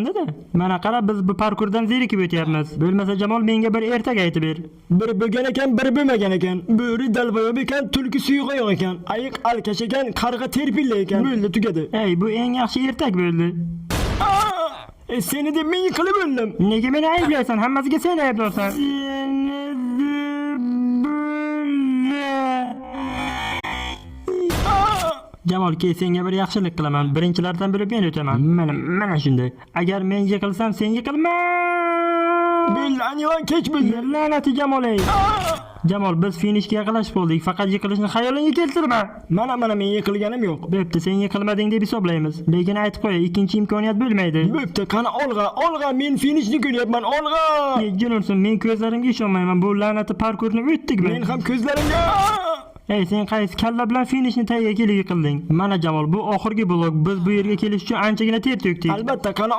Dedi. Mana qara biz bu parkurdan zerikib o'tyapmiz. Bo'lmasa Jamol menga bir ertak aytib ber. Bir bo'lgan ekan, bir bo'lmagan ekan. Bo'ri dalboyob ekan, tulki suyuqoyoq ekan. Ayiq alkash ekan, qarg'a terpilla ekan. Bo'ldi, tugadi. Ey, bu eng yaxshi ertak bo'ldi. Seni deb men yiqilib o'ldim. Nega meni ayblaysan? Hammasiga sen aybdorsan. Jamol, ke senga bir yaxshilik qilaman. Birinchilardan bo'lib men o'taman. Mana shunday. Agar men yiqilsam, sen yiqilma. Billahi kech bo'ldi. La'nati Jamol ey. Jamol, biz finishga yaqinlashib qoldik. Faqat yiqilishni xayolingga keltirma. Mana men yiqilganim yo'q. Bo'pti, sen yiqilmading deb hisoblaymiz. Lekin aytib qo'y, ikkinchi imkoniyat bo'lmaydi. Bo'pti, qani olg'a, men finishni ko'ryapman, olg'a. Jinursin, men ko'zlarimga ishonmayman. Bu la'nati parkurni o'tdik biz. Men ham ko'zlarimga. Ey, sen qaysi kalla bilan finishni tagiga kelib yiqilding? Mana Jamol, bu oxirgi blok. Biz bu yerga kelish uchun anchagina ter to'kdik. Albatta, qani